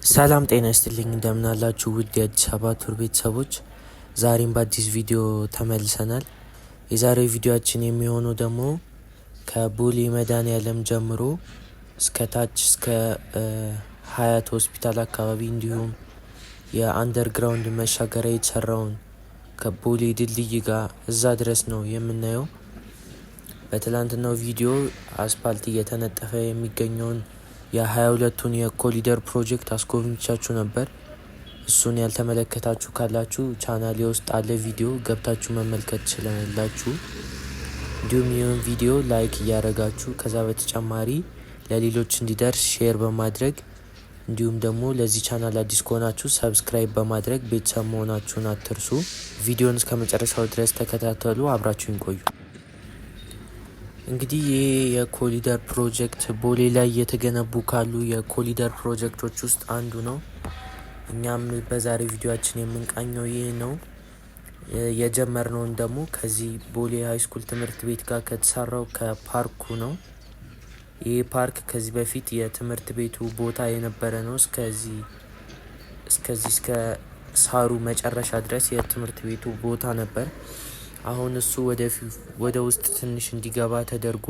ሰላም ጤና ይስጥልኝ እንደምን አላችሁ ውድ የአዲስ አበባ ቱር ቤተሰቦች፣ ዛሬም በአዲስ ቪዲዮ ተመልሰናል። የዛሬው ቪዲዮአችን የሚሆነው ደግሞ ከቦሌ መድኃኔዓለም ጀምሮ እስከ ታች እስከ ሀያት ሆስፒታል አካባቢ እንዲሁም የአንደርግራውንድ መሻገሪያ የተሰራውን ከቦሌ ድልድይ ጋር እዛ ድረስ ነው የምናየው። በትላንትናው ቪዲዮ አስፓልት እየተነጠፈ የሚገኘውን የ22ቱን የኮሊደር ፕሮጀክት አስጎብኝቻችሁ ነበር። እሱን ያልተመለከታችሁ ካላችሁ ቻናሌ ውስጥ አለ ቪዲዮ ገብታችሁ መመልከት ትችላላችሁ። እንዲሁም ይህን ቪዲዮ ላይክ እያደረጋችሁ ከዛ በተጨማሪ ለሌሎች እንዲደርስ ሼር በማድረግ እንዲሁም ደግሞ ለዚህ ቻናል አዲስ ከሆናችሁ ሰብስክራይብ በማድረግ ቤተሰብ መሆናችሁን አትርሱ። ቪዲዮን እስከ መጨረሻው ድረስ ተከታተሉ፣ አብራችሁን ቆዩ። እንግዲህ ይህ የኮሊደር ፕሮጀክት ቦሌ ላይ የተገነቡ ካሉ የኮሊደር ፕሮጀክቶች ውስጥ አንዱ ነው። እኛም በዛሬ ቪዲዮአችን የምንቃኘው ይህ ነው። የጀመርነውን ደግሞ ከዚህ ቦሌ ሃይስኩል ትምህርት ቤት ጋር ከተሰራው ከፓርኩ ነው። ይህ ፓርክ ከዚህ በፊት የትምህርት ቤቱ ቦታ የነበረ ነው። እስከ ሳሩ መጨረሻ ድረስ የትምህርት ቤቱ ቦታ ነበር። አሁን እሱ ወደ ውስጥ ትንሽ እንዲገባ ተደርጎ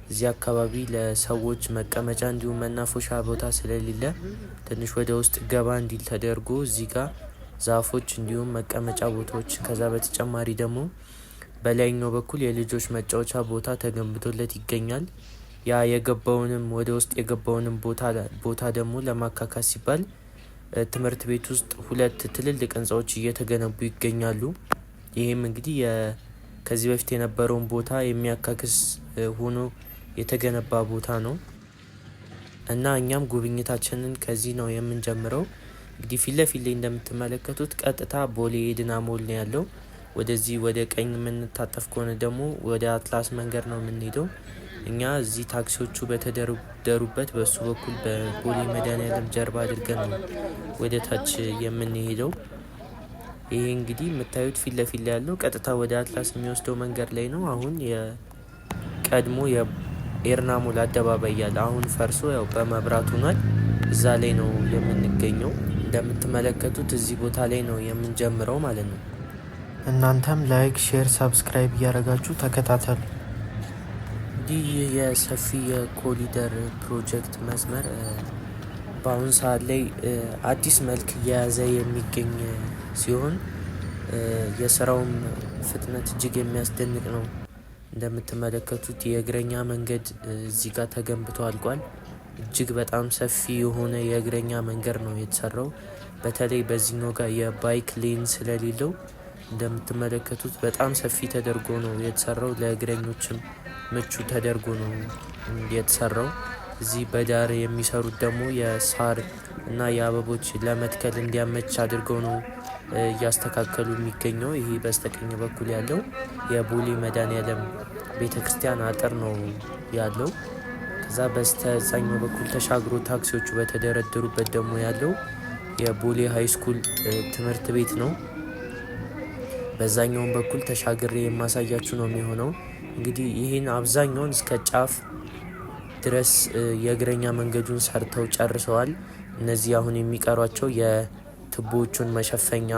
እዚህ አካባቢ ለሰዎች መቀመጫ እንዲሁም መናፈሻ ቦታ ስለሌለ ትንሽ ወደ ውስጥ ገባ እንዲል ተደርጎ እዚህ ጋር ዛፎች እንዲሁም መቀመጫ ቦታዎች፣ ከዛ በተጨማሪ ደግሞ በላይኛው በኩል የልጆች መጫወቻ ቦታ ተገንብቶለት ይገኛል። ያ የገባውንም ወደ ውስጥ የገባውንም ቦታ ደግሞ ለማካካስ ሲባል ትምህርት ቤት ውስጥ ሁለት ትልልቅ ህንጻዎች እየተገነቡ ይገኛሉ። ይህም እንግዲህ ከዚህ በፊት የነበረውን ቦታ የሚያካክስ ሆኖ የተገነባ ቦታ ነው እና እኛም ጉብኝታችንን ከዚህ ነው የምንጀምረው። እንግዲህ ፊት ለፊት ላይ እንደምትመለከቱት ቀጥታ ቦሌ ኤድና ሞል ነው ያለው። ወደዚህ ወደ ቀኝ የምንታጠፍ ከሆነ ደግሞ ወደ አትላስ መንገድ ነው የምንሄደው። እኛ እዚህ ታክሲዎቹ በተደረደሩበት በሱ በኩል በቦሌ መድኃኔዓለም ጀርባ አድርገን ነው ወደ ታች የምንሄደው። ይሄ እንግዲህ የምታዩት ፊት ለፊት ላይ ያለው ቀጥታ ወደ አትላስ የሚወስደው መንገድ ላይ ነው። አሁን የቀድሞ የኤርና ሞል አደባባይ ያለ አሁን ፈርሶ ያው በመብራት ሆኗል። እዛ ላይ ነው የምንገኘው። እንደምትመለከቱት እዚህ ቦታ ላይ ነው የምንጀምረው ማለት ነው። እናንተም ላይክ፣ ሼር፣ ሰብስክራይብ እያደረጋችሁ ተከታተሉ። እንዲህ የሰፊ የኮሊደር ፕሮጀክት መስመር በአሁኑ ሰዓት ላይ አዲስ መልክ እየያዘ የሚገኝ ሲሆን የስራውም ፍጥነት እጅግ የሚያስደንቅ ነው። እንደምትመለከቱት የእግረኛ መንገድ እዚህ ጋር ተገንብቶ አልቋል። እጅግ በጣም ሰፊ የሆነ የእግረኛ መንገድ ነው የተሰራው። በተለይ በዚህኛው ጋር የባይክ ሌን ስለሌለው እንደምትመለከቱት በጣም ሰፊ ተደርጎ ነው የተሰራው። ለእግረኞችም ምቹ ተደርጎ ነው የተሰራው። እዚህ በዳር የሚሰሩት ደግሞ የሳር እና የአበቦች ለመትከል እንዲያመች አድርገው ነው እያስተካከሉ የሚገኘው። ይሄ በስተቀኝ በኩል ያለው የቦሌ መድኃኔዓለም ቤተክርስቲያን አጥር ነው ያለው። ከዛ በስተዛኛው በኩል ተሻግሮ ታክሲዎቹ በተደረደሩበት ደግሞ ያለው የቦሌ ሃይስኩል ትምህርት ቤት ነው። በዛኛውን በኩል ተሻግሬ የማሳያችሁ ነው የሚሆነው። እንግዲህ ይህን አብዛኛውን እስከ ጫፍ ድረስ የእግረኛ መንገዱን ሰርተው ጨርሰዋል። እነዚህ አሁን የሚቀሯቸው የትቦቹን መሸፈኛ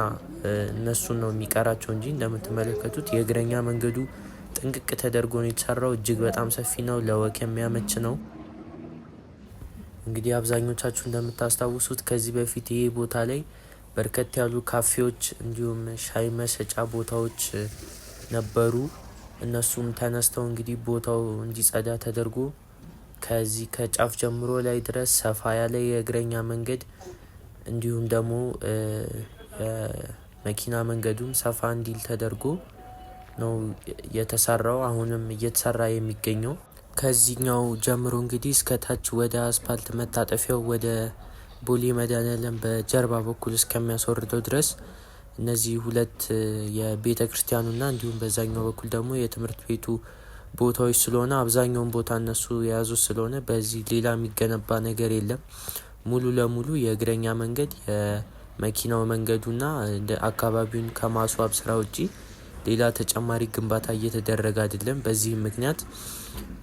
እነሱን ነው የሚቀራቸው እንጂ እንደምትመለከቱት የእግረኛ መንገዱ ጥንቅቅ ተደርጎ ነው የተሰራው። እጅግ በጣም ሰፊ ነው፣ ለወክ የሚያመች ነው። እንግዲህ አብዛኞቻችሁ እንደምታስታውሱት ከዚህ በፊት ይሄ ቦታ ላይ በርከት ያሉ ካፌዎች እንዲሁም ሻይ መሸጫ ቦታዎች ነበሩ። እነሱም ተነስተው እንግዲህ ቦታው እንዲጸዳ ተደርጎ ከዚህ ከጫፍ ጀምሮ ላይ ድረስ ሰፋ ያለ የእግረኛ መንገድ እንዲሁም ደግሞ የመኪና መንገዱም ሰፋ እንዲል ተደርጎ ነው የተሰራው። አሁንም እየተሰራ የሚገኘው ከዚህኛው ጀምሮ እንግዲህ እስከ ታች ወደ አስፓልት መታጠፊያው ወደ ቦሌ መድኃኔዓለም በጀርባ በኩል እስከሚያስወርደው ድረስ እነዚህ ሁለት የቤተ ክርስቲያኑና እንዲሁም በዛኛው በኩል ደግሞ የትምህርት ቤቱ ቦታዎች ስለሆነ አብዛኛውን ቦታ እነሱ የያዙ ስለሆነ በዚህ ሌላ የሚገነባ ነገር የለም። ሙሉ ለሙሉ የእግረኛ መንገድ የመኪናው መንገዱና አካባቢውን ከማስዋብ ስራ ውጪ ሌላ ተጨማሪ ግንባታ እየተደረገ አይደለም። በዚህም ምክንያት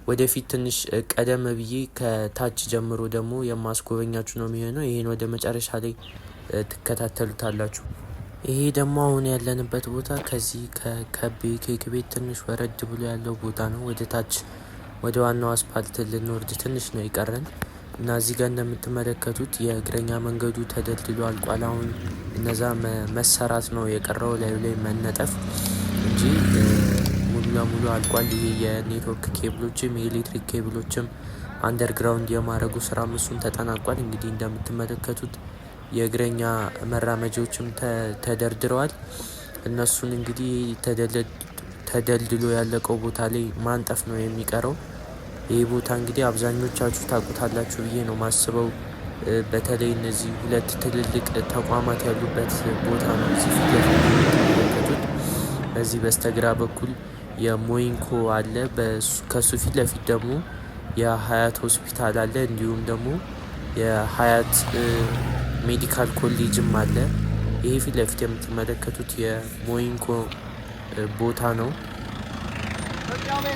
ወደፊት ትንሽ ቀደም ብዬ ከታች ጀምሮ ደግሞ የማስጎበኛችሁ ነው የሚሆነው። ይሄን ወደ መጨረሻ ላይ ትከታተሉታላችሁ። ይሄ ደግሞ አሁን ያለንበት ቦታ ከዚህ ከከቤ ኬክ ቤት ትንሽ ወረድ ብሎ ያለው ቦታ ነው። ወደ ታች ወደ ዋናው አስፓልት ልንወርድ ትንሽ ነው የቀረን እና እዚህ ጋር እንደምትመለከቱት የእግረኛ መንገዱ ተደልድሎ አልቋል። አሁን እነዛ መሰራት ነው የቀረው፣ ላዩ ላይ መነጠፍ እንጂ ሙሉ ለሙሉ አልቋል። ይሄ የኔትወርክ ኬብሎችም የኤሌክትሪክ ኬብሎችም አንደርግራውንድ የማድረጉ ስራ እሱም ተጠናቋል። እንግዲህ እንደምትመለከቱት የእግረኛ መራመጃዎችም ተደርድረዋል። እነሱን እንግዲህ ተደልድሎ ያለቀው ቦታ ላይ ማንጠፍ ነው የሚቀረው። ይህ ቦታ እንግዲህ አብዛኞቻችሁ ታውቁታላችሁ ብዬ ነው ማስበው። በተለይ እነዚህ ሁለት ትልልቅ ተቋማት ያሉበት ቦታ ነው። እዚህ ፊት ለፊት የምትመለከቱት በዚህ በስተግራ በኩል የሞይንኮ አለ። ከሱ ፊት ለፊት ደግሞ የሀያት ሆስፒታል አለ። እንዲሁም ደግሞ የሀያት ሜዲካል ኮሌጅም አለ። ይሄ ፊት ለፊት የምትመለከቱት የሞይንኮ ቦታ ነው።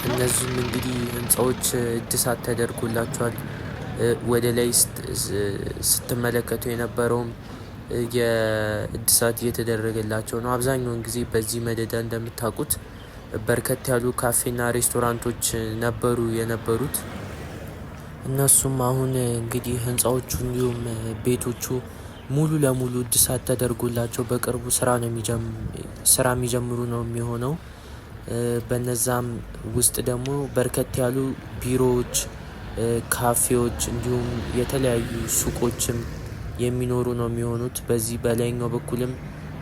እነዚህም እንግዲህ ህንፃዎች እድሳት ተደርጎላቸዋል። ወደ ላይ ስትመለከቱ የነበረውም የእድሳት እየተደረገላቸው ነው። አብዛኛውን ጊዜ በዚህ መደዳ እንደምታውቁት በርከት ያሉ ካፌና ሬስቶራንቶች ነበሩ የነበሩት። እነሱም አሁን እንግዲህ ህንፃዎቹ እንዲሁም ቤቶቹ ሙሉ ለሙሉ እድሳት ተደርጎላቸው በቅርቡ ስራ የሚጀምሩ ነው የሚሆነው። በነዛም ውስጥ ደግሞ በርከት ያሉ ቢሮዎች፣ ካፌዎች እንዲሁም የተለያዩ ሱቆችም የሚኖሩ ነው የሚሆኑት። በዚህ በላይኛው በኩልም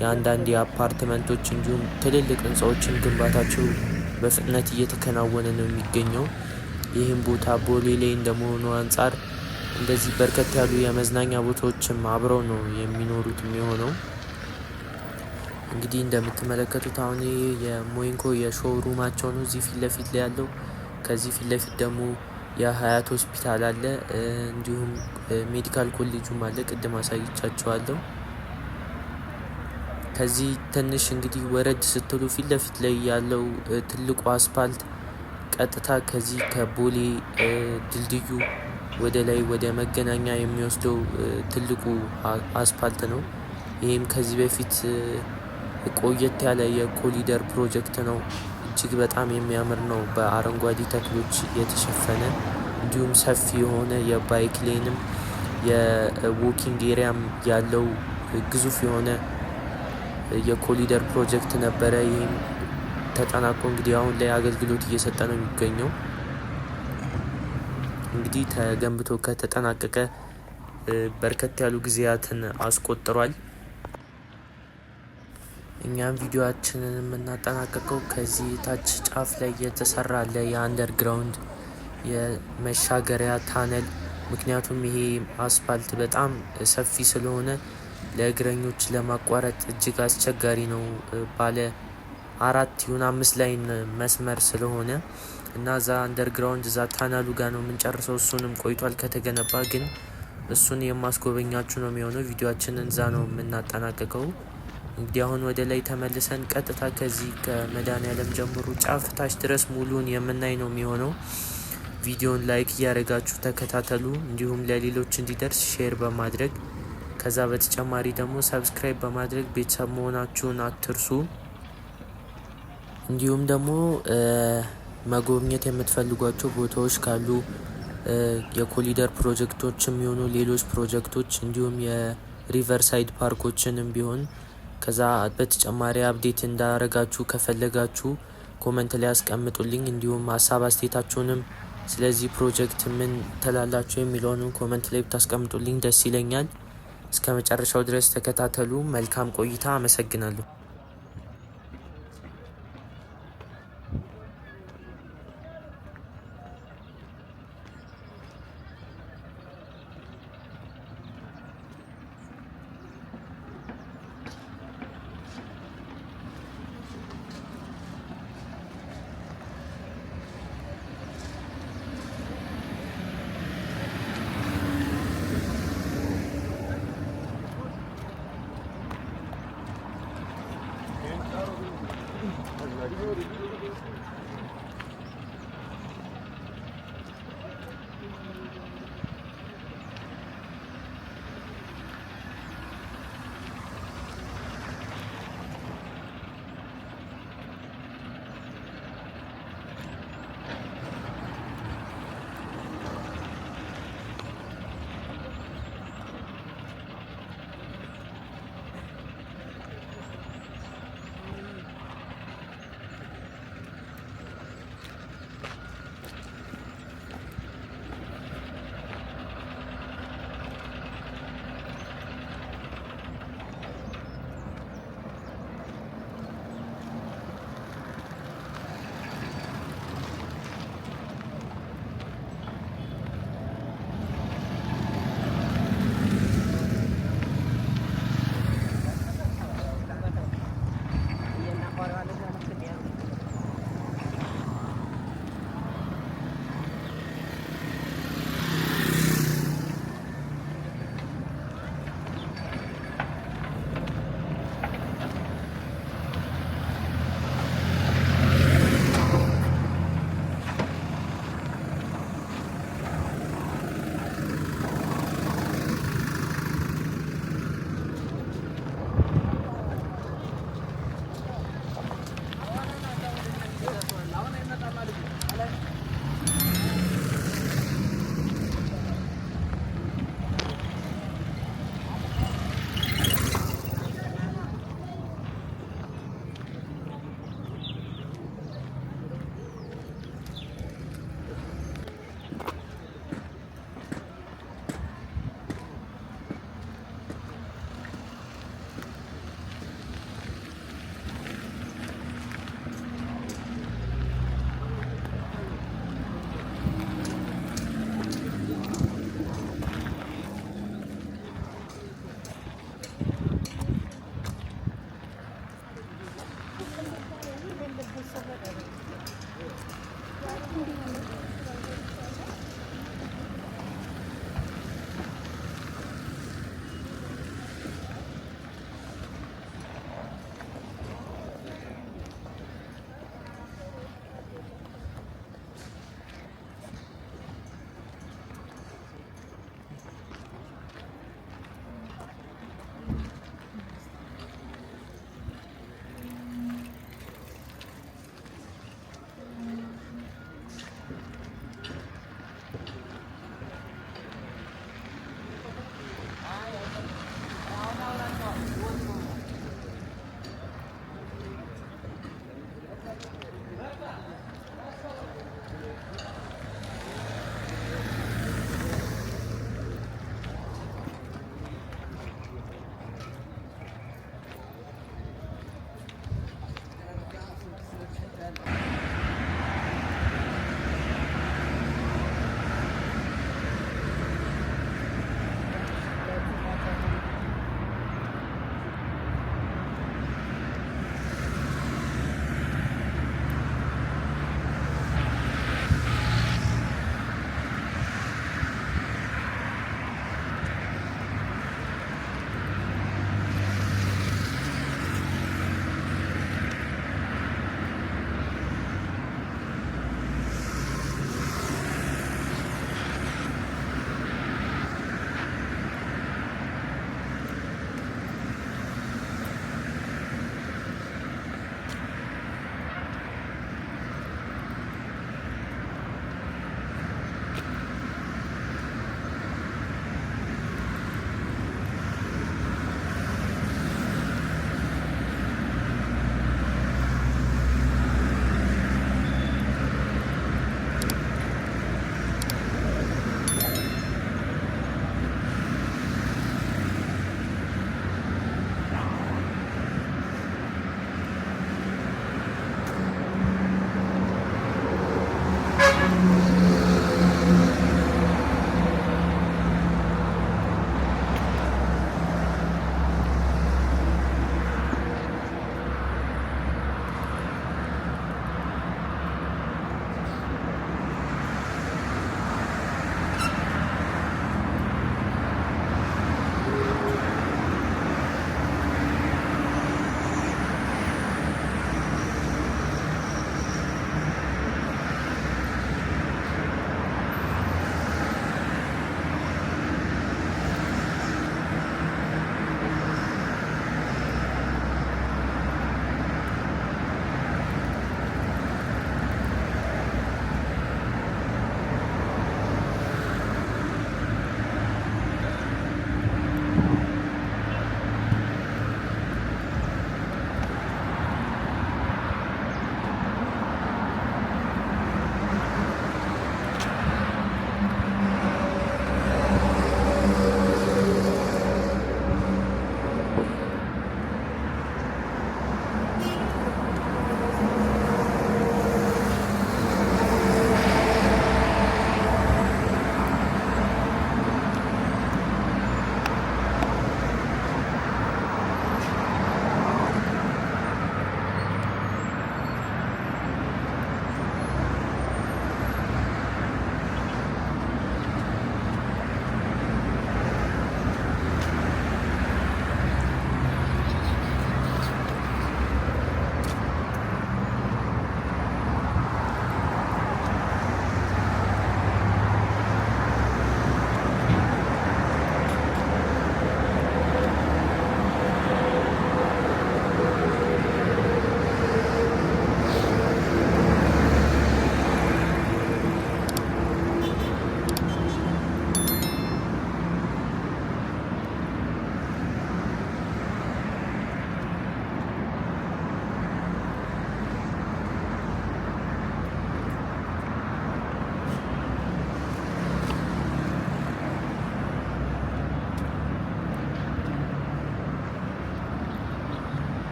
የአንዳንድ የአፓርትመንቶች እንዲሁም ትልልቅ ህንፃዎችን ግንባታቸው በፍጥነት እየተከናወነ ነው የሚገኘው። ይህም ቦታ ቦሌ ላይ እንደመሆኑ አንጻር እንደዚህ በርከት ያሉ የመዝናኛ ቦታዎችም አብረው ነው የሚኖሩት የሚሆነው። እንግዲህ እንደምትመለከቱት አሁን የሞይንኮ የሾሩማቸው ነው እዚህ ፊት ለፊት ላይ ያለው። ከዚህ ፊት ለፊት ደግሞ የሀያት ሆስፒታል አለ፣ እንዲሁም ሜዲካል ኮሌጁም አለ። ቅድም አሳይቻቸዋለሁ። ከዚህ ትንሽ እንግዲህ ወረድ ስትሉ ፊት ለፊት ላይ ያለው ትልቁ አስፓልት ቀጥታ ከዚህ ከቦሌ ድልድዩ ወደ ላይ ወደ መገናኛ የሚወስደው ትልቁ አስፓልት ነው። ይህም ከዚህ በፊት ቆየት ያለ የኮሊደር ፕሮጀክት ነው። እጅግ በጣም የሚያምር ነው። በአረንጓዴ ተክሎች የተሸፈነ እንዲሁም ሰፊ የሆነ የባይክ ሌንም የዎኪንግ ኤሪያም ያለው ግዙፍ የሆነ የኮሊደር ፕሮጀክት ነበረ። ይህም ተጠናቆ እንግዲህ አሁን ላይ አገልግሎት እየሰጠ ነው የሚገኘው። እንግዲህ ተገንብቶ ከተጠናቀቀ በርከት ያሉ ጊዜያትን አስቆጥሯል። እኛም ቪዲዮአችንን የምናጠናቀቀው ከዚህ ታች ጫፍ ላይ የተሰራ አለ የአንደርግራውንድ የመሻገሪያ ታነል። ምክንያቱም ይሄ አስፓልት በጣም ሰፊ ስለሆነ ለእግረኞች ለማቋረጥ እጅግ አስቸጋሪ ነው። ባለ 4-5 ላይን መስመር ስለሆነ እና እዛ አንደርግራውንድ እዛ ታናሉ ጋር ነው የምንጨርሰው። እሱንም ቆይቷል ከተገነባ፣ ግን እሱን የማስጎበኛችሁ ነው የሚሆነው። ቪዲዮአችንን እዛ ነው የምናጠናቀቀው። እንግዲህ አሁን ወደ ላይ ተመልሰን ቀጥታ ከዚህ ከመድኃኔዓለም ጀምሮ ጫፍ ታች ድረስ ሙሉን የምናይ ነው የሚሆነው። ቪዲዮን ላይክ እያደረጋችሁ ተከታተሉ። እንዲሁም ለሌሎች እንዲደርስ ሼር በማድረግ ከዛ በተጨማሪ ደግሞ ሰብስክራይብ በማድረግ ቤተሰብ መሆናችሁን አትርሱ። እንዲሁም ደግሞ መጎብኘት የምትፈልጓቸው ቦታዎች ካሉ የኮሊደር ፕሮጀክቶች የሚሆኑ ሌሎች ፕሮጀክቶች እንዲሁም የሪቨርሳይድ ፓርኮችንም ቢሆን ከዛ በተጨማሪ አፕዴት እንዳረጋችሁ ከፈለጋችሁ ኮመንት ላይ አስቀምጡልኝ። እንዲሁም ሀሳብ አስተያየታችሁንም ስለዚህ ፕሮጀክት ምን ትላላችሁ የሚለውን ኮመንት ላይ ብታስቀምጡልኝ ደስ ይለኛል። እስከ መጨረሻው ድረስ ተከታተሉ። መልካም ቆይታ። አመሰግናለሁ።